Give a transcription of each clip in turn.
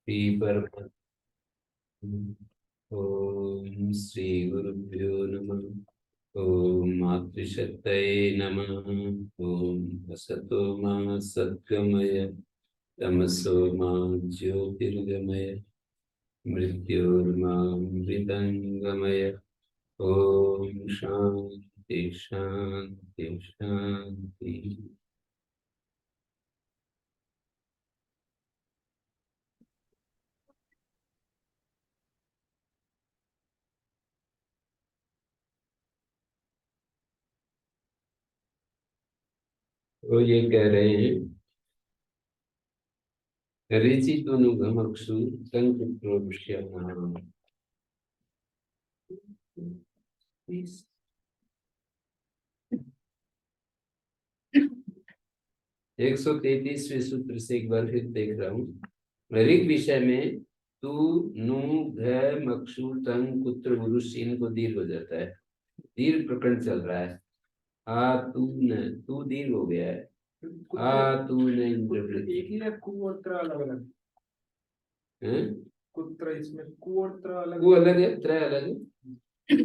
परम। ओम श्री गुरुभ्यो नमः। ओम मातृशक्तये नमः। ओम असतो मा सद्गमय तमसो मा ज्योतिर्गमय मृत्योर्मामृतंगमय। ओम शांति शांति शांति। वो ये कह रहे हैं, ऋचि तनु घमक्षु संकुप्रो विषयम्। 133वें सूत्र से एक बार फिर देख रहा हूँ। ऋग विषय में तू नु घ मक्षु तंग कुत्र उरुष इनको दीर्घ हो जाता है। दीर्घ प्रकरण चल रहा है। आ तू न, तू दीर्घ हो गया है। आ तू न इंद्रवृत्ति। एक ही है, कु और त्र अलग अलग हैं? कुत्र, इसमें कु और त्र अलग कु अलग है, त्र अलग है।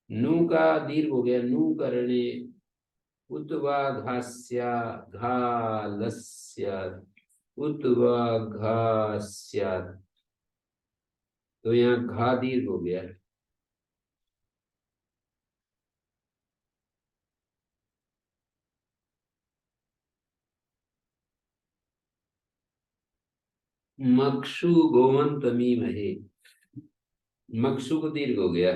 नु का दीर्घ हो गया, नु करणे उद्वाघास्या घालस्या उद्वाघास्या। तो यहाँ घा दीर्घ हो गया। मक्षु गोवंतमी महे, मक्षु को दीर्घ हो गया।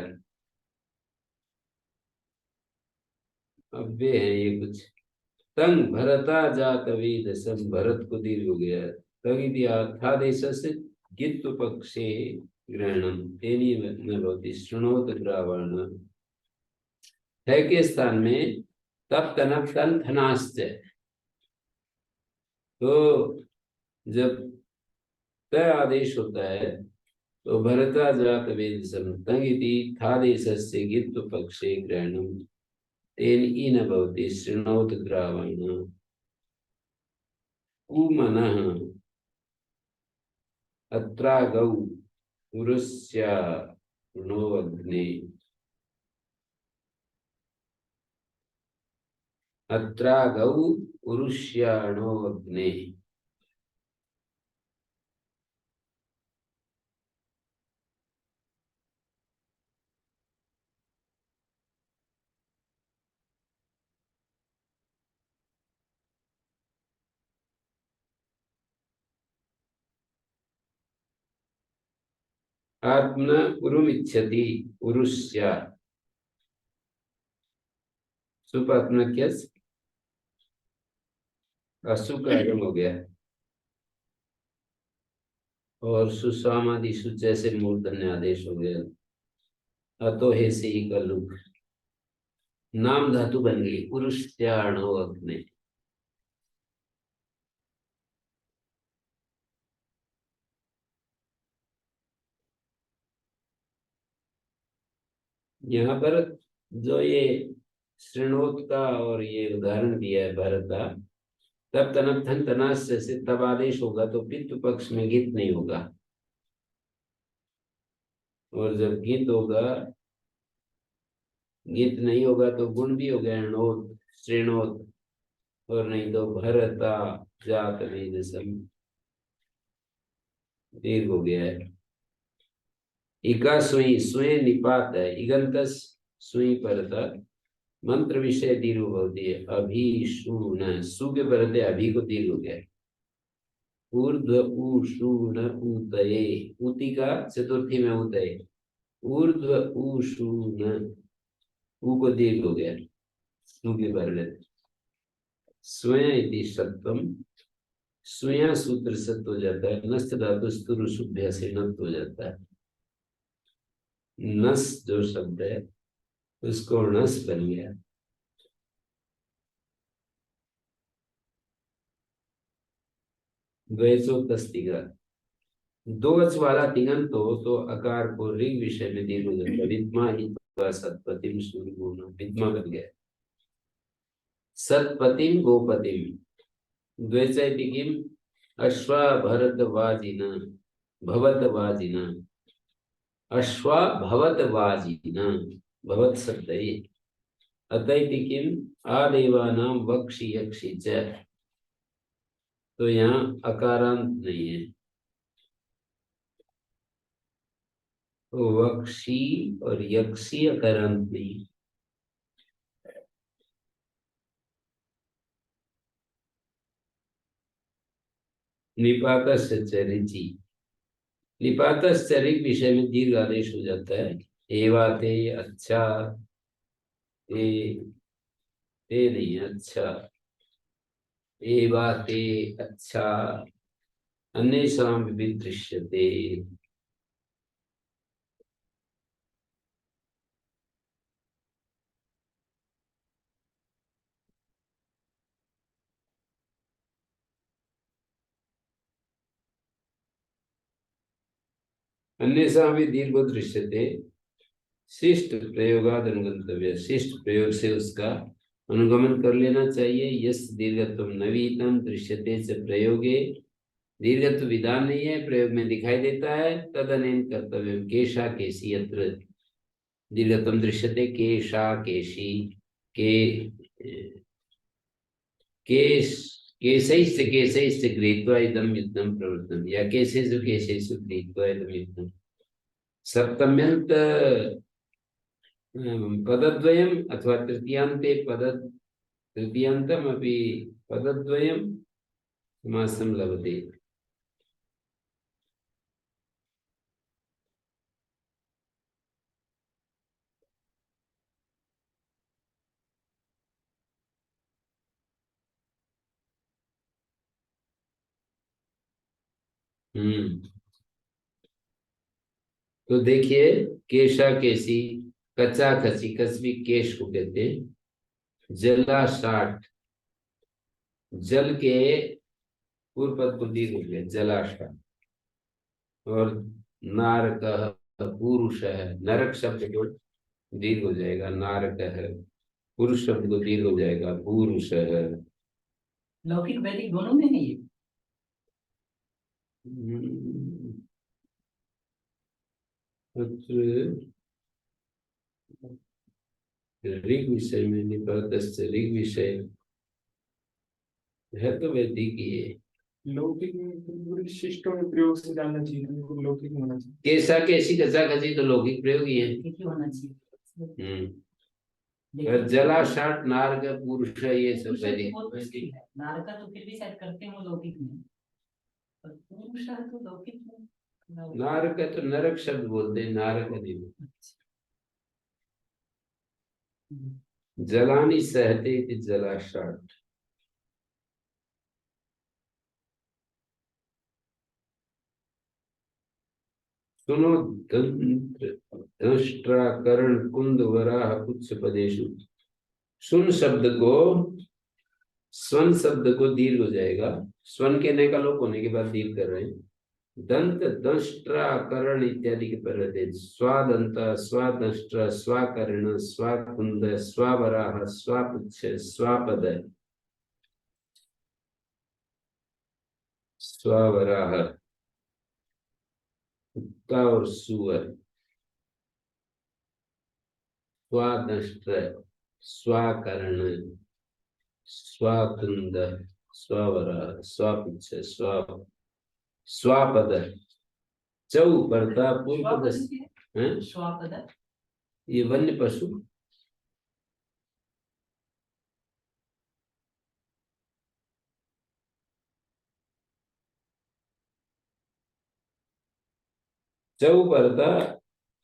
अब वे है ये कुछ। तंग भरता जात वेद सम, भरत को दीर्घ हो गया। तगिद्यादेश से गित्व पक्षे ग्रहणम तेनी न भवति शृणोत ग्रावण। है के स्थान में तप तनप तन थनाश्च। तो जब त आदेश होता है तो भरता जात वेद सम तंगिति थादेश से गित्व पक्षे ग्रहणम तेन ई न भवति शृणोत ग्रावण। कुमनः अत्रागौ पुरुष्या नो अग्ने। अत्रागौ पुरुष्याणो अग्ने। आत्मना उरुमिच्छति पुरुष्या। सुप आत्मा क्या असु का आगम हो गया। और सुसामादि सुच से मूर्धन्य आदेश हो गया। अतो हे से ही का लुक नाम धातु बन गई पुरुष्याणो अग्ने। यहाँ पर जो ये श्रृणोत का और ये उदाहरण दिया है भरत का, तब तनप धन तनाश से तब आदेश होगा तो पितृ पक्ष में गीत नहीं होगा। और जब गीत होगा, गीत नहीं होगा तो गुण भी हो गया णोत श्रेणोत। और नहीं तो भरता जात वेद सम दीर्घ हो गया है। इका सुई सुई निपात है इगंतस सुई परता मंत्र विषय दीर्घ होती है। अभी शु न सु के परते अभी को दीर्घ हो गया है। ऊर्ध्व उ शु न उतये, उति का चतुर्थी में उतये। ऊर्ध्व उ शु न, उ को दीर्घ हो गया सु के परते। स्वयं इति सत्वम, स्वयं सूत्र सत्व हो जाता है। नस्त धातु स्तुरु शुभ्य से नत हो जाता है। नस जो शब्द है उसको नस बन गया। द्वैसो तस्तिगा, दो अच वाला तिगंत हो तो अकार को ऋग विषय में दीर्घ हो जाता है। विद्मा ही सतपतिम सूर्य विद्मा बन गया। सतपतिम गोपतिम द्वैचैतिकीम अश्वा भरत वाजिना भवतवाजिना, अश्वा भवतवाजिना, भवत शब्द है ये। अतैति किम आदेवानाम वक्षि यक्षि च, तो यहाँ अकारांत नहीं है, तो वक्षी और यक्षी अकारांत नहीं है। निपातस्य च रिचि, निपातस्य ऋग विषय में दीर्घ आदेश हो जाता है। एवाते अच्छा, ते नहीं अच्छा, एवाते अच्छा, अन्येषां विदृश्यते। अन्येषां भी दीर्घो दृश्यते, शिष्ट प्रयोगाद अनुगंतव्य, शिष्ट प्रयोग से उसका अनुगमन कर लेना चाहिए। यस दीर्घत्व नवीनतम दृश्यते से प्रयोगे, दीर्घत्व विधान नहीं है, प्रयोग में दिखाई देता है। तदनेन कर्तव्य केशा केशी, अत्र दीर्घत्वम दृश्यते केशा केशी, के केश केशैश्च केशैश्च गृहीत्वा इदं युद्धं प्रवृत्तम्, या केशेषु केशेषु गृहीत्वा इदं युद्धं। सप्तम्यंत पदद्वयम् अथवा तृतीयान्ते पद, तृतीयान्तम् अपि पदद्वयं समासं लभते। तो देखिए, केशा केसी, कच्चा खची, कस्बी केश को कहते हैं। जलाशाट, जल के पूर्व पद को दीर्घ हो गया जलाशाट, और नारक पुरुष है, नरक शब्द को दीर्घ हो जाएगा नारक है, पुरुष शब्द को दीर्घ हो जाएगा पुरुष है। लौकिक वैदिक दोनों में है ये। ऋग विषय में निपातस्य ऋग विषय है तो वैदिक ही है। लौकिक में शिष्टों में प्रयोग से जानना चाहिए, तो लौकिक में होना चाहिए। कैसा कैसी कचा खची तो लौकिक प्रयोग ही है। ठीक ही होना चाहिए। और जलाशाट नारक पुरुष है, ये सब वैदिक। नारक तो फिर भी शायद करते हो लौकिक में, पर पुरुष तो लौकिक में। नारक तो नरक शब्द बोलते हैं, नारक नहीं। जलानि सहते इति जलाशाट। सुनो दंष्ट्राकरण कुंद वराह पुच्छ पदेशु, सुन शब्द को, स्वन शब्द को दीर्घ हो जाएगा, स्वन के ने का लोप होने के बाद दीर्घ कर रहे हैं। दंत दंष्ट्राकरण इत्यादि के पर रहते हैं। स्वादंत स्वादंष्ट्र स्वाकर्ण स्वाकुंद स्वावराह स्वापुच्छ स्वापद, स्वावराह कुत्ता और सुअर, स्वादंष्ट्र स्वाकर्ण स्वाकुंद स्वावराह स्वापुच्छ स्वापद। चौ परता पूर्व पद, स्वापद ये वन्य पशु। चौ परता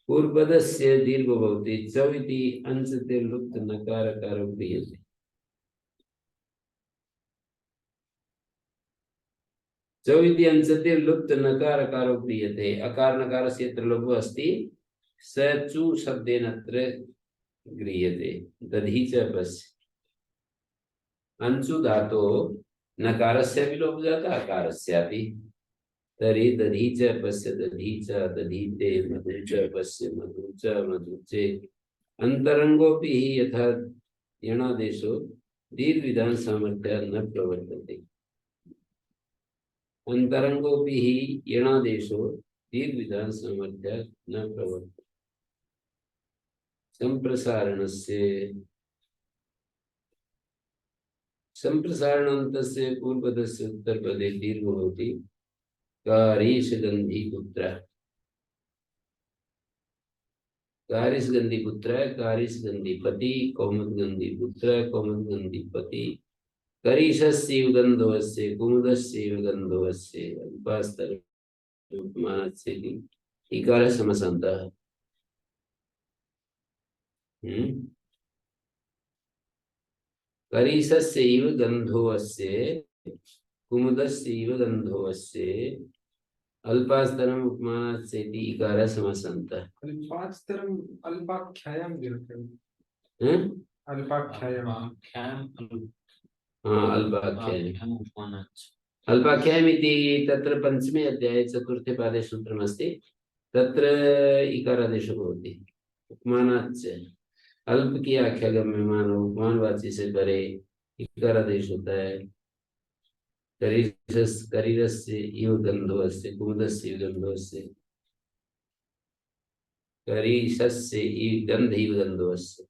पूर्व पदस्य दीर्घो भवति, चौ इति अंशते लुप्त नकारकारो क्रियते। चौ इति अंशते लुप्त नकारकारो क्रियते, अकार नकारस्य यत्र लोपो अस्ति स चु शब्देन अत्र गृह्यते। दधि च पस्य, अंशु धातो नकारस्य भी लोप जाता अकारस्यापि। तर्हि दधि च पस्य दधि च दधीते, मधु च पस्य मधु च मधुचे। अंतरंगोपि हि यथा यणादेशो दीर्घ विधान सामर्थ्य न प्रवर्तते। अंतरंगोपि हि यणादेशो दीर्घ विधान सामर्थ्य न प्रवर्त संप्रसारणस्य संप्रसारणन्तस्य पूर्वपदस्य उत्तरपदे दीर्घो भवति कारीशगन्धी पुत्रः कारिसगंधी पुत्र कारिसगंधी पति कौमुदगंधी पुत्र कौमुदगंधी पति करीशस्य गंधवस्य कुमुदस्य गंधवस्य अल्पास्तर उपमानस्य इकार समसन्तः करीशस्यैव गन्धोऽस्य कुमुदस्यैव गन्धोऽस्य अल्पास्तरम उपमानस्य इकार समसन्तः अल्पाक्षरम अल्पाख्यायाम दीर्घ हैं अल्पाख्यायाम हाँ अल्पाख्यायाम अल्पाख्यायमिति तत्र पंचमे अध्याये चतुर्थे पादे सूत्रमस्ति तत्र इकारादेशो भवति उपमानाच्च अल्प की आख्यागम्यमान उपमानवाची से परे इकारादेश होता है करीरस्य इव गन्धोऽस्य कुमुदस्य इव गन्धोऽस्य करीशस्य इव गन्ध इव गन्धोऽस्य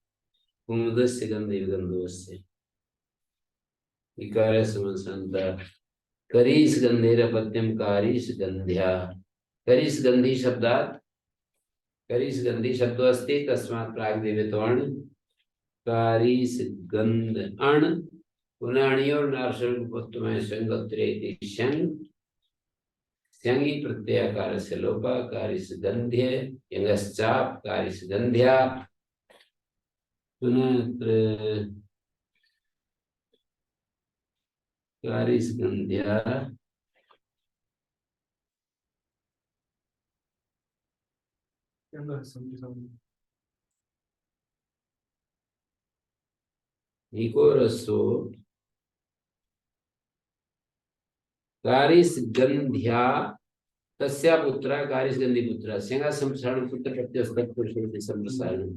कुमुदस्य गन्ध इव गन्धोऽस्य इकार समसन्तः करीस गंधेरपत्यम कारीस गंध्या करीस गंधी शब्दात् करीस गंधी शब्दो अस्ति तस्मात् प्राग्देवत्वर्ण कारीस गंध अण पुनः अणियोर नार्षण संगोत्रे इति शंग स्यंगी प्रत्ययाकार से लोपा कारीस गंध्य यंगश्चाप कारीस गंध्या पुनः कारीस गंध्या इकोरसो कारीस गंध्या तस्या पुत्रा कारीस गंधी पुत्रा स्यंगा संप्रसारण पुत्र प्रत्यस्त पुरुषों संप्रसारण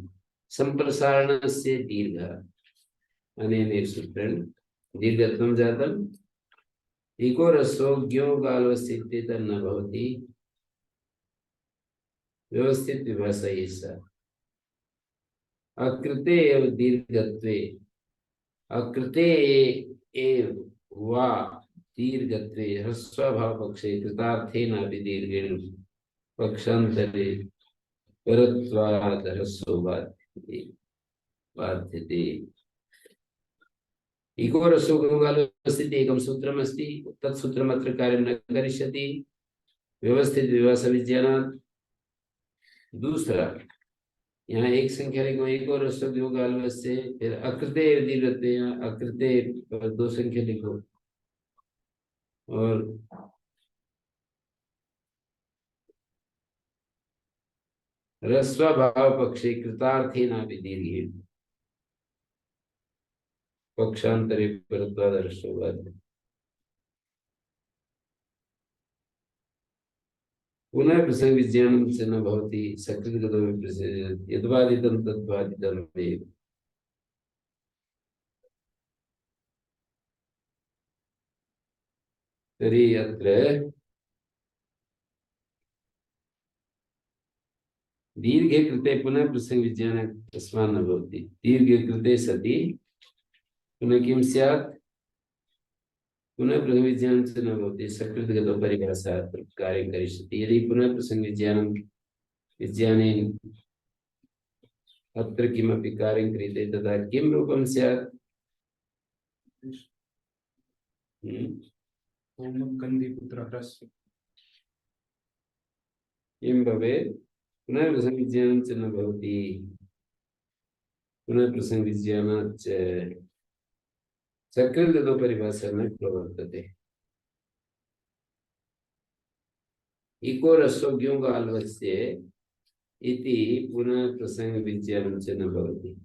संप्रसारण से दीर्घ अनेन सूत्रेण दीर्घत्वं जातम् इको रसो ज्ञो गालवस्थित न भवति व्यवस्थित विभाषा स अकृते एव दीर्घत्वे अकृते एव वा दीर्घत्वे ह्रस्वभाव पक्षे कृतार्थेनापि दीर्घेण पक्षान्तरे परत्वात् ह्रस्वो बाध्यते इको रसो गालवस्थित एकं सूत्रमस्ति तत्सूत्रमत्र कार्यं न करिष्यति व्यवस्थित विभाषा विज्ञानात् दूसरा यहाँ एक संख्या लिखो एक और से फिर अकृते दीर्घत्वे अकृते पर दो संख्या लिखो और ह्रस्व भाव पक्षे कृतार्थी ना भी दीर्घ पक्षांतरे परत्वादर्शोवाद पुनः प्रसंग विज्ञानं च न भवति सकृद्गतो यद्वादितं तद्वादितम् एव तर्हि अत्र दीर्घे कृते पुनः प्रसंग विज्ञान तस्मात् न भवति दीर्घे कृते सति पुनः किं स्यात् पुनः प्रसंग विज्ञानं च न भवति सकृद्गतो परिभाषा कार्यं करिष्यति यदि पुनः प्रसंग विज्ञानं विज्ञानेन अत्र किमपि कार्यं क्रियते तदा किं रूपं स्यात् गंधी पुत्र ह्रस्व किं भवेत् पुनः प्रसंग विज्ञानं च न भवति पुनः प्रसंग विज्ञानात् च सकृद्गतो परिभाषा न प्रवर्तते इको रसो ज्ञो गालवस्य इति पुनः प्रसंग विज्ञानं च न भवति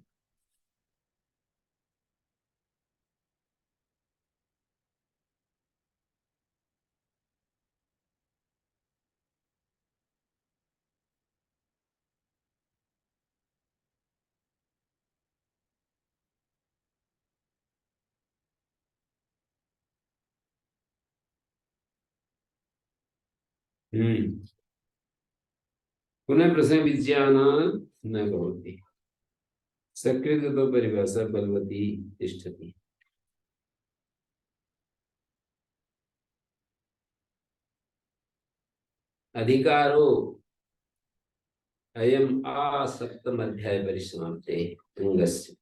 पुनः प्रश्न विज्ञान न भवति सकृद्गतो परिभाषा बलवती तिष्ठति अधिकारो अयम् आसप्तम अध्याय परिसमाप्ते अंगस्य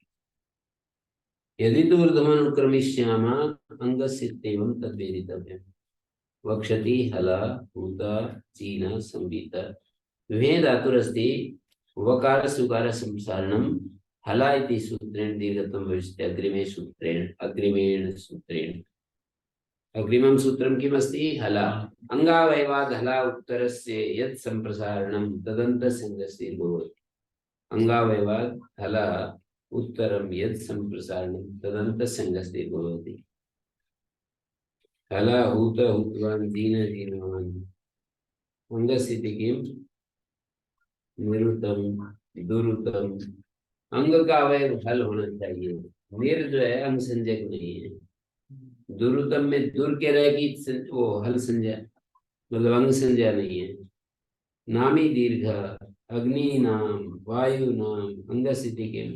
यदि तु ऊर्ध्वमनुक्रमिष्यामः अंगस्य इत्येवं तद्वेदितव्यम् वक्षति हला भूता चीना संवीता विभेद धातुरस्ति वकार सुकार संसारणं हला इति सूत्रेण दीर्घत्वं भविष्यति अग्रिमेण सूत्रेण अग्रिमं सूत्रं किमस्ति हला अंगावयवाद् हला उत्तरस्य यत् संप्रसारणं तदन्तसंगस्य भवति अंगावयवाद् हला उत्तरं यत् संप्रसारणं तदन्तसंगस्य भवति हला हूत हूतवान् दीन दीनवान् अंगस्य किं निरुतम दुरुतम अंग का अवयव हल होना चाहिए निर जो है अंग संज्ञक नहीं है दुरुतम में दुर के रहेगी वो हल संज्ञा मतलब अंग संज्ञा नहीं है नामी दीर्घ अग्नि नाम वायु नाम अंग स्थिति के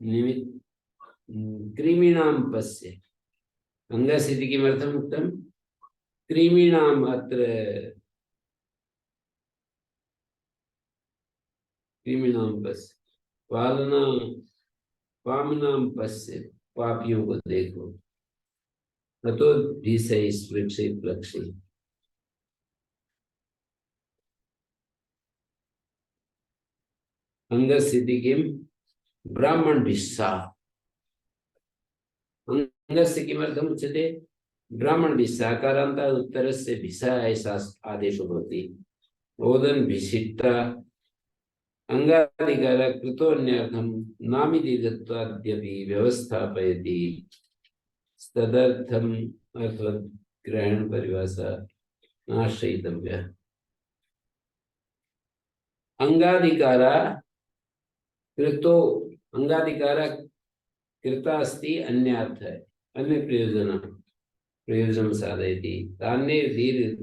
निमित्त कृमीणाम पश्य अंग स्थिति किमर्थम उक्तम कृमीणाम अत्र कृमीणाम पश्य पालना पामनाम पश्य पापियों को देखो अतो भीषै स्पृक्षै प्लक्षै अंगस्थिति किम ब्राह्मण भिस्सा अंगस्य किमर्थम उच्यते ब्राह्मण भिस्सा कारान्त उत्तरस्य भिसा ऐसा आदेशो भवति ओदन भिषिक्ता अंगाधिकार कृतोऽन्यर्थं नामी दीर्घत्वाद्यपि व्यवस्थापयति तदर्थम अर्थवत् ग्रहण परिभाषा नाश्रयितव्या अंगाधिकारा कृतो अंगाधिकारा कृता अस्ति अन्यार्थ है अन्य प्रयोजन साधयति तानि दीर्घ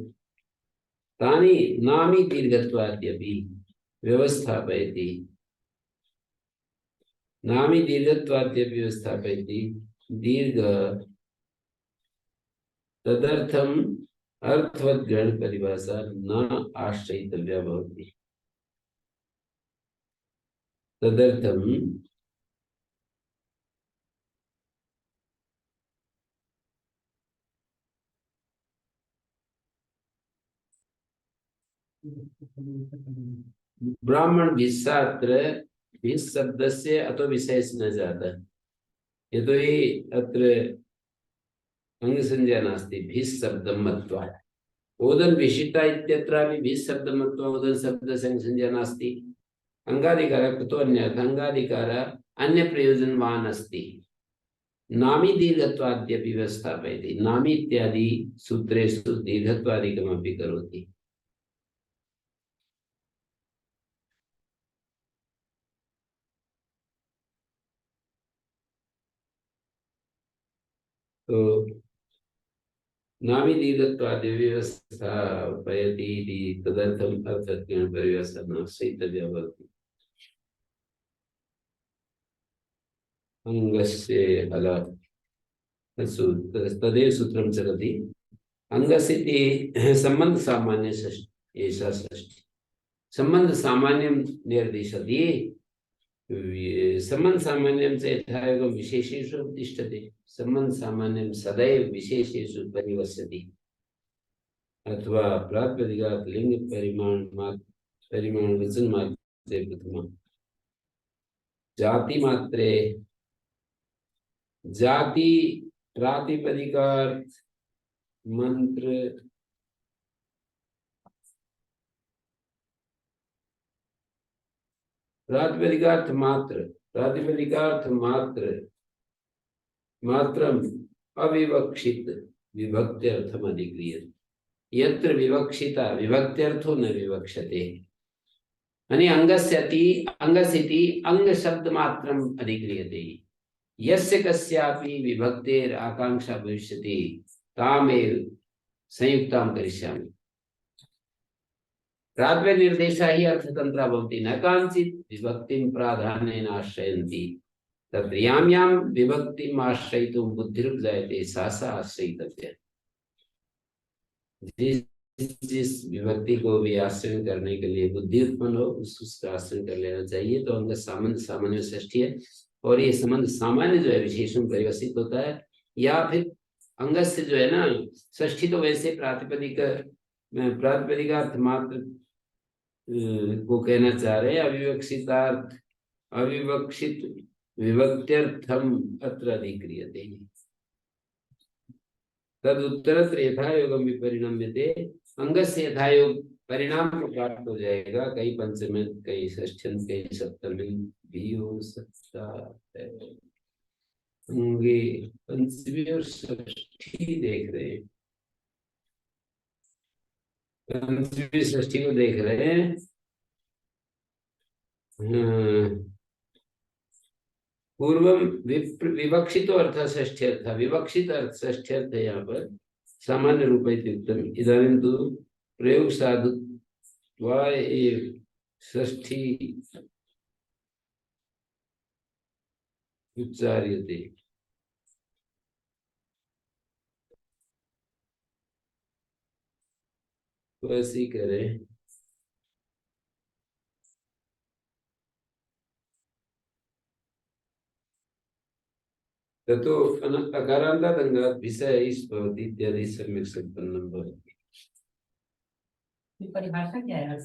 तानि नामी दीर्घत्वाद्यपि व्यवस्थापयति नामी दीर्घत्वाद्यपि व्यवस्थापयति दीर्घ तदर्थम अर्थवत् ग्रहण परिभाषा न आश्रयितव्या भवति तदर्थम ब्राह्मण भिस्सात्र भिस् शब्दस्य अतो विशेष न जाता यतो हि अत्र अंग संज्ञा नास्ति भिस् शब्दं मत्वा ओदन विशिष्टा इत्यत्रापि भिस् शब्दं मत्वा ओदन शब्दस्य अंग संज्ञा नास्ति अंगाधिकार कुतो अन्यथा अंगाधिकार अन्य प्रयोजनवान अस्ति नामी दीर्घत्वाद्यपि व्यवस्थापयति नामी इत्यादि सूत्रेषु दीर्घत्वादिकमपि करोति तो नामी दीर्घत्वादि व्यवस्थापयति इति तदर्थम् अर्थज्ञान परिभाषा नाश्रयितव्या भवति अंगस्य हल तदेव सूत्रं चलति अंगस्य संबंध सामान्य षष्ठी एषा षष्ठी संबंध सामान्यं निर्दिशति संबंध सामान्यं च यथायोगं विशेषेषु तिष्ठति संबंध सामान्यं सदैव विशेषेषु परिवस्यति अथवा प्रातिपदिकात् लिंग परिमाण वचन मात्रे प्रथमा जाति मात्रे जाति प्रातिपदिकार्थ मंत्र प्रातिपदिकार्थ मात्र मात्रम अविवक्षित विभक्त्यर्थम अधिक्रियते यत्र विवक्षिता विभक्त्यर्थो न विवक्षते यानी अंगस्यति अंग शब्द मात्रम अधिक्रियते यस्य कस्यापि विभक्तेर आकांक्षा भविष्यति तामेव संयुक्तां करिष्यामि प्रात्वे निर्देशा ही अर्थतंत्रा भवति न कांचित् विभक्तिं प्राधान्येन आश्रयन्ति तत्र यां यां विभक्तिम् आश्रयितुं बुद्धिर्जायते सा सा आश्रयितव्या। जिस विभक्ति को भी आश्रय करने के लिए बुद्धि उत्पन्न हो उसका आश्रय कर लेना चाहिए। तो अंग सामान्य सामान्य षष्ठी है और ये संबंध सामान्य जो है विशेषण परिभाषित होता है, या फिर अंग से जो है ना षष्ठी तो वैसे प्रातिपदिकार्थ मात्र को कहना चाह रहे हैं। अविवक्षितार्थ अविवक्षित विभक्त्यर्थम अत्र अधिक्रियते तद उत्तरत्र यथायोगम विपरिणम्यते। अंग से यथायोग परिणाम को प्राप्त हो जाएगा। कई पंचम कई षष्ठ्यंत कई सप्तमी भी हो सकता है। अंगे पंचमी और षष्ठी देख रहे हैं, पंचमी षष्ठी को देख रहे हैं। पूर्वम विवक्षित अर्थ षष्ठ्यर्थ, विवक्षित अर्थ षष्ठ्यर्थ है यहाँ पर सामान्य रूप इदानीं तु प्रयोग साधुत्वाय षष्ठी उच्चार्यते। तो ऐसे ही करें। ततो अकारान्तात् अङ्गात् विषयैः भवति इत्यादि सम्यक् सम्पन्नं भवति। ये परिभाषा क्या है?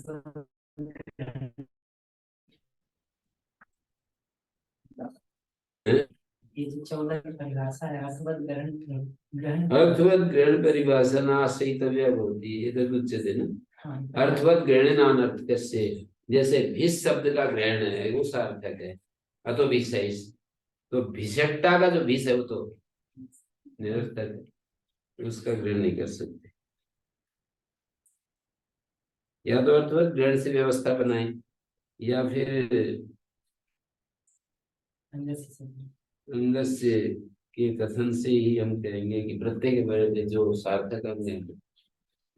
ये जो 14 की परिभाषा है अर्थवत् ग्रहण अर्थवत् ग्रहण परिभाषा न आश्रयितव्या भवति एतदुच्यते न। हाँ, अर्थवत् ग्रहणानर्थकस्य, जैसे भिष शब्द का ग्रहण है वो सार्थक है अतो विषय, तो भिषक्ता का जो भिष है वो तो निरर्थक है, उसका ग्रहण नहीं कर सकते। या तो अर्थवत् ग्रहण से व्यवस्था बनाए या फिर अंगस्य के कथन से ही हम कहेंगे कि प्रत्येक पर्यते जो सार्थक अंग है,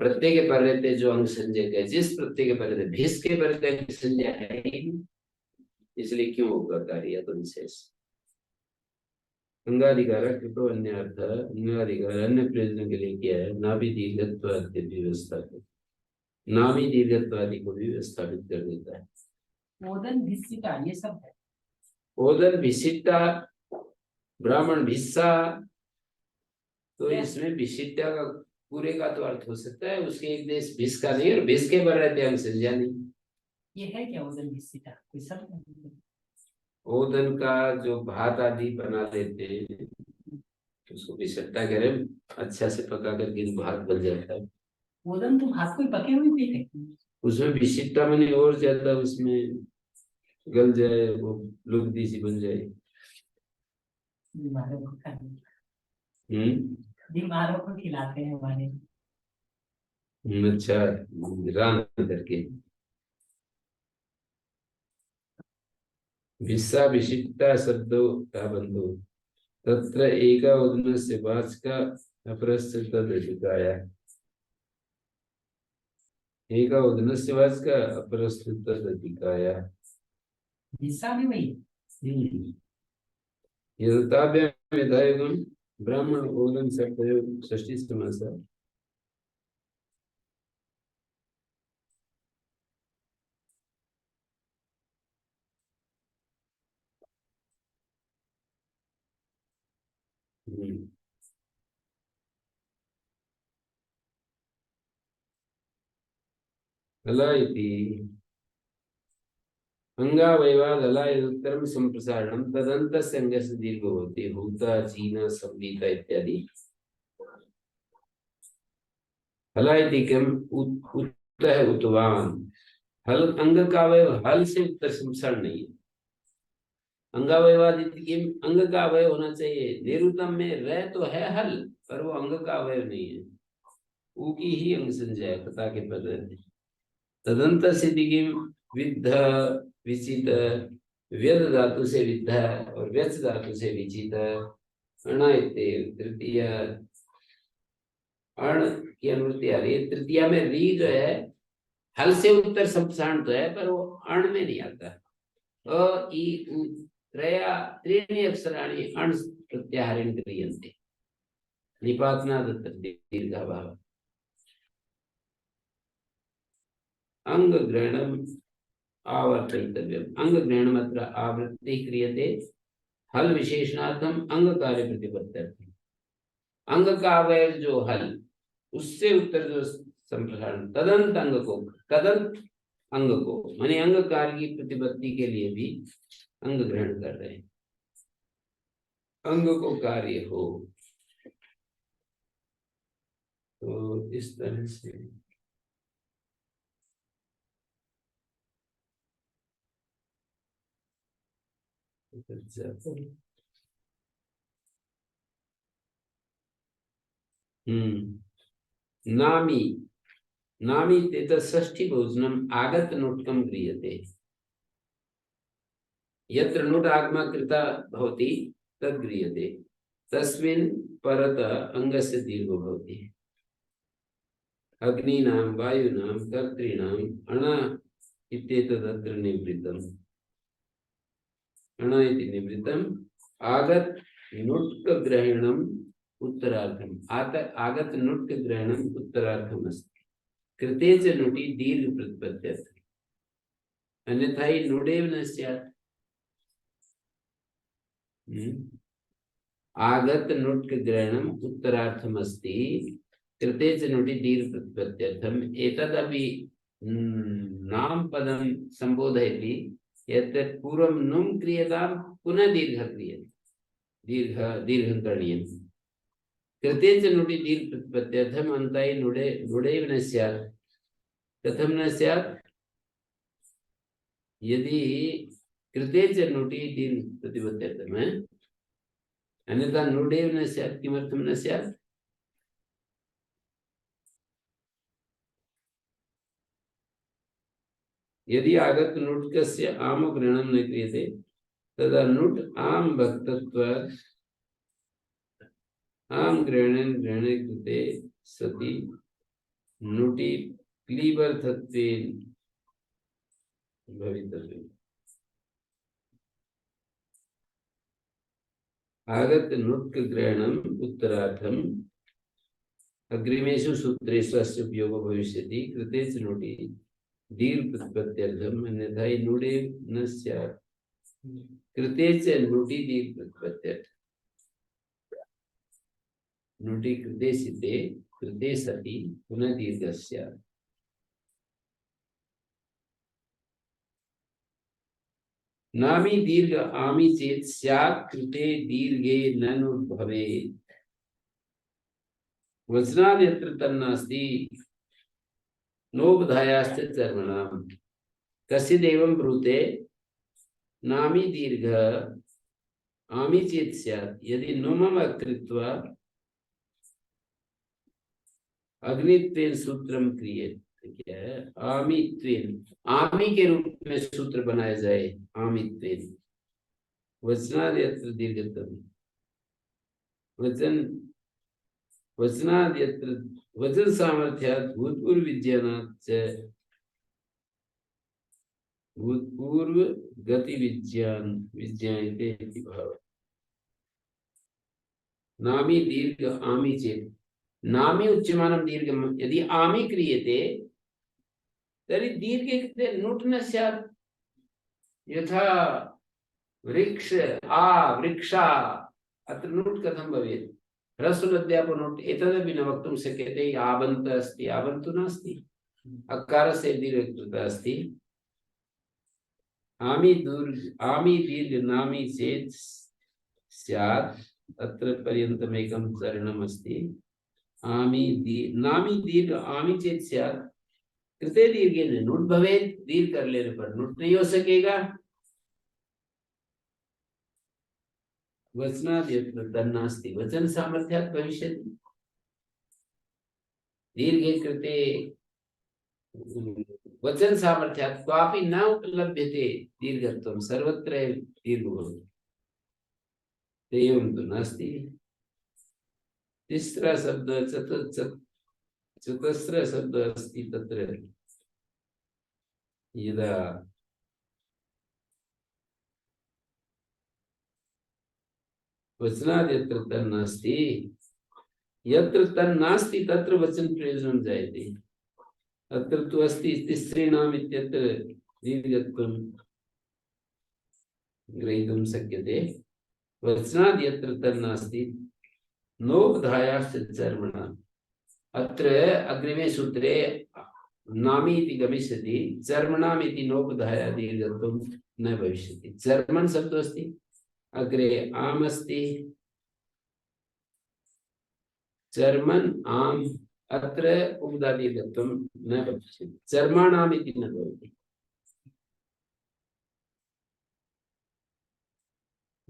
प्रत्येक पर्यते जो अंग संज्ञक है, जिस प्रत्येक पर्यते भिष के पर्यते अंग संज्ञा है ही नहीं, इसलिए क्यों होगा कार्य तो विशेष। अंगाधिकार कृतो अन्य अर्थ, अंगाधिकार अन्य प्रयोजनों के लिए किया है। नाभि दीर्घत्वादि व्यवस्था को, नाभि दीर्घत्वादि को भी व्यवस्थापित कर देता है। ओदन भिषिता ये सब है। ओदन भिषिता, ब्राह्मण भिस्सा, तो इसमें भिषिता का पूरे का तो अर्थ हो सकता है, उसके एक देश भिष का नहीं और भिष के पर रहते अंग संज्ञा नहीं। ये है क्या ओदन भिषिता? कोई सब ओदन का जो भात आदि बना लेते हैं उसको भिषक्ता कह रहे हैं, अच्छा से पका करके भात बन जाता है। ओदन तो भात को पके हुए भी है, उसमें भिषिक्ता मैंने और ज्यादा उसमें गल जाए, वो लुगदी सी बन जाए। बीमारों को खाने, बीमारों को खिलाते हैं हमारे। अच्छा रान करके भिस्सा विशिष्टा शब्दों का बंधु तत्र एका उदनस्य वाचका अपरस्य तदधिकाया, एका उदनस्य वाचका अपरस्य तदधिकाया। भिस्सा भी वही यथाभ्याम यथायुगम ब्राह्मण ओदन शब्द षष्ठी समास। ललायति अंगावयवाद् ललायदुत्तरं संप्रसारणं तदन्तस्य अंगस्य दीर्घो भवति। हूता चीना संवीता इत्यादि। हलायति कम उत्तः उतवान, हल अंग का अवयव, हल से उत्तर संप्रसारण नहीं है। अंगावयवाद अंग का अवयव होना चाहिए। निरुतम में रह तो है हल, पर वो अंग का अवयव नहीं है, ऊ की ही अंग संज्ञा है कथा के पद। तदंत सिद्धि विद्ध विचित, व्यद धातु से विद्ध और व्यच धातु से विचित। अणायते तृतीय, अण की अनुवृत्ति आ रही है। तृतीया में री जो है हल से उत्तर संप्रसारण तो है पर वो अण में नहीं आता। अ इ उ त्रया त्रीणि अक्षराणि अण प्रत्याहारेण क्रियन्ते। निपातनात् तत्र दीर्घाभावः। अंग ग्रहणम आवर्तयितव्यम्। अंग ग्रहणम अत्र आवृत्तिः क्रियते हल विशेषणार्थम अंग कार्य प्रतिपत्त्यर्थम। अंग का अवयव जो हल उससे उत्तर जो संप्रसारण तदंत अंग को, तदंत अंग को माने अंग कार्य की प्रतिपत्ति के लिए भी अंग ग्रहण कर रहे हैं। अंग को कार्य हो तो इस तरह से नामी नामी तेत षष्ठी भोजनम आगत नोटकम क्रियते। यत्र नोट आगमा कृता भवति तद् क्रियते तस्मिन् परत अंगस्य दीर्घो भवति। अग्नीनां वायुनां कर्तॄणां अण इत्येतदत्र निवृत्तम्। अण इति निवृत्तम् आगत नुट्क ग्रहणम् उत्तरार्थम्। आगत नुट्क ग्रहणम् उत्तरार्थम् अस्ति। कृते च नुटि दीर्घ प्रतिपत्त्यर्थम्। अन्यथा हि नुडेव न स्यात्। आगत नुट्क ग्रहणम् उत्तरार्थम् अस्ति। कृते च नुटि दीर्घ प्रतिपत्त्यर्थम्। एतदपि नाम पदं संबोधयति यत् पूर्वं नुम् क्रियतां पुनः दीर्घ क्रियते। दीर्घं करणीयम्। कृते च नुटि दीर्घ प्रतिपत्त्यर्थम् अन्ते नुडेव न स्यात्। कथं न स्यात्? यदि कृते च नुटि दीर्घ प्रतिपत्त्यर्थम् अन्यथा नुडेव न स्यात्। किमर्थं न स्यात्? यदि आगत नुट्कस्य आम ग्रहणं न क्रियते तदा नुट् आम भक्तत्वात् आम ग्रहणे कृते सति नुटि क्लीबर्थत्वेन भवितव्यम्। आगत नुट्क ग्रहणम् उत्तरार्थम् अग्रिमेषु सूत्रेषु अस्य उपयोगो भविष्यति। कृते च नुटि दीर्घ प्रतिपत्त्यर्थम् अन्यथा नुडेव न स्यात्। कृते च नुटि दीर्घ प्रतिपत्त्यर्थम्। नुटि कृते सिते कृते सति पुनः दीर्घ स्यात्। नामी दीर्घ आमी चेत् स्यात् कृते दीर्घे ननु भवेत्। वचनाद् यत्र तन्नास्ति नोपधायाश्च चर्मणाम्। कस्यदेवं ब्रूते नामी दीर्घ आमी चेत् स्यात्। यदि नुमम् अकृत्वा अग्नित्वेन सूत्रम क्रियते। क्या है? आमित्वेन, आमी के रूप में सूत्र बनाया जाए। आमित्वेन वचनाद् यत्र दीर्घतम वचन वचनाद् यत्र वचन सामर्थ्यात् भूतपूर्व विज्ञानात् च भूतपूर्व गति विज्ञायते इति भाव। नामी दीर्घ आमी चेत् नामी उच्यमानं दीर्घं यदि आमी क्रियते तर्हि दीर्घे कृते नुट् न स्यात्। यथा वृक्ष वृक्षा अत्र नुट् कथं भवेत्? ह्रस्वलद्यापो नुट् एतदपि न वक्तुं शक्यते। आबन्त अस्ति, आबन्तु नास्ति, अकारस्य दीर्घकृतः अस्ति। आमी दीर्घ नामी चेत् स्यात्। अत्र पर्यन्तम् एकं चरणम् अस्ति। नामी दीर्घ आमी चेत् स्यात्। कृते दीर्घे नुट् भवेत्। दीर्घ कर लेने पर नुट् नहीं हो सकेगा। वचनाद् यत्र तन्नास्ति वचन सामर्थ्यात् भविष्यति। दीर्घे कृते वचन सामर्थ्यात् क्वापि न उपलभ्यते दीर्घत्वं। सर्वत्र दीर्घो भवति। एवं तु नास्ति। तिस्रः शब्द चतस्रः शब्द अस्ति तत्र यदा वचनात् यत्र तन्नास्ति, यत्र तन्नास्ति तत्र वचन प्रयोजनं जायते। अत्र तु अस्ति तिस्त्रीणाम् इत्यत्र दीर्घत्वं ग्रहीतुं शक्यते। वचनात् यत्र तन्नास्ति नोपधायाश्च चर्मणाम्। अत्र अग्रिमे सूत्रे नामी इति गमिष्यति, चर्मणाम् इति नोपधाया दीर्घत्वं न भविष्यति। चर्मन् शब्दो अस्ति, अग्रे आम् अस्ति, चर्मन् आम्, अत्र उपधा दीर्घत्वं न भविष्यति। चर्माणाम् इति न भवति।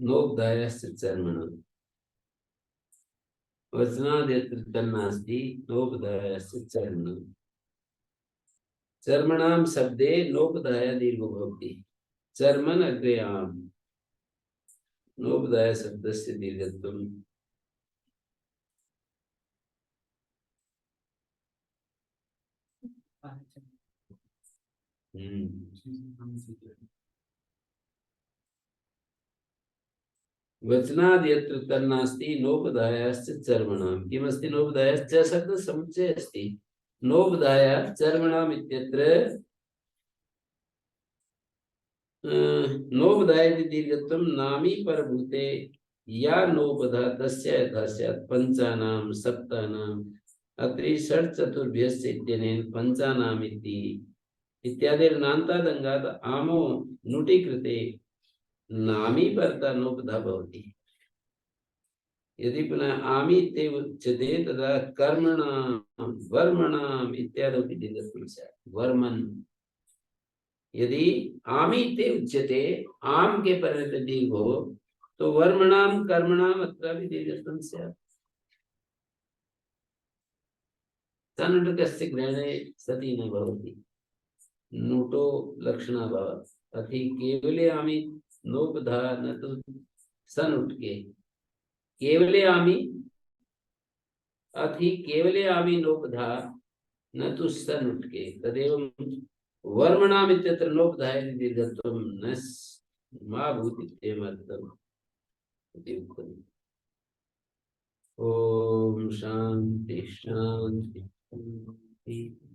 नोपधायाश्च चर्मणाम्। वचनात् यत्र तन्नास्ति नोपधायाश्च चर्मणाम्। चर्मणाम् शब्दे नोपधाया दीर्घो भवति। चर्मन् अग्रे आम्। नोपधाय शब्दस्य दीर्घत्वं वचनाद् यत्र तन्नास्ति नोपधायाश्च चर्मणाम्। किमस्ति नोपधायाश्च शब्द समुच्चय अस्ति। नोपधाया चर्मणाम् इत्यत्र नोपधाय इति दीर्घत्वं नामी परभूते या नोपधा तस्य यथा स्यात् पंचानां सप्तानाम् अत्रि षट् चतुर्भ्यश्च इत्यनेन पंचानाम् इति इत्यादिर्नान्तादङ्गात् आमो नुटि कृते नामी परता नोपधा भवति। यदि पुनः आमी इत्येव उच्यते तदा कर्मणां वर्मणाम् इत्यादपि दीर्घत्वं स्यात्। वर्मन् यदि आमी इति उच्यते, आम के परिणत दीर्घ हो तो वर्मणाम कर्मणाम अत्रापि दीर्घत्वं स्यात्। तन्नुटकस्य ग्रहणे सति न भवति। नुटो लक्षणाभावात्। अति केवले आमी नोपधा न तो सनुटके। केवले आमी अति केवले आमी नोपधा न तो सनुटके। तदेव वर्मणाम इत्यत्र नोपधाय दीर्घत्वं न मा भूति इत्येवमर्थम् इति उक्तम्। ओम शांति शांति शांति।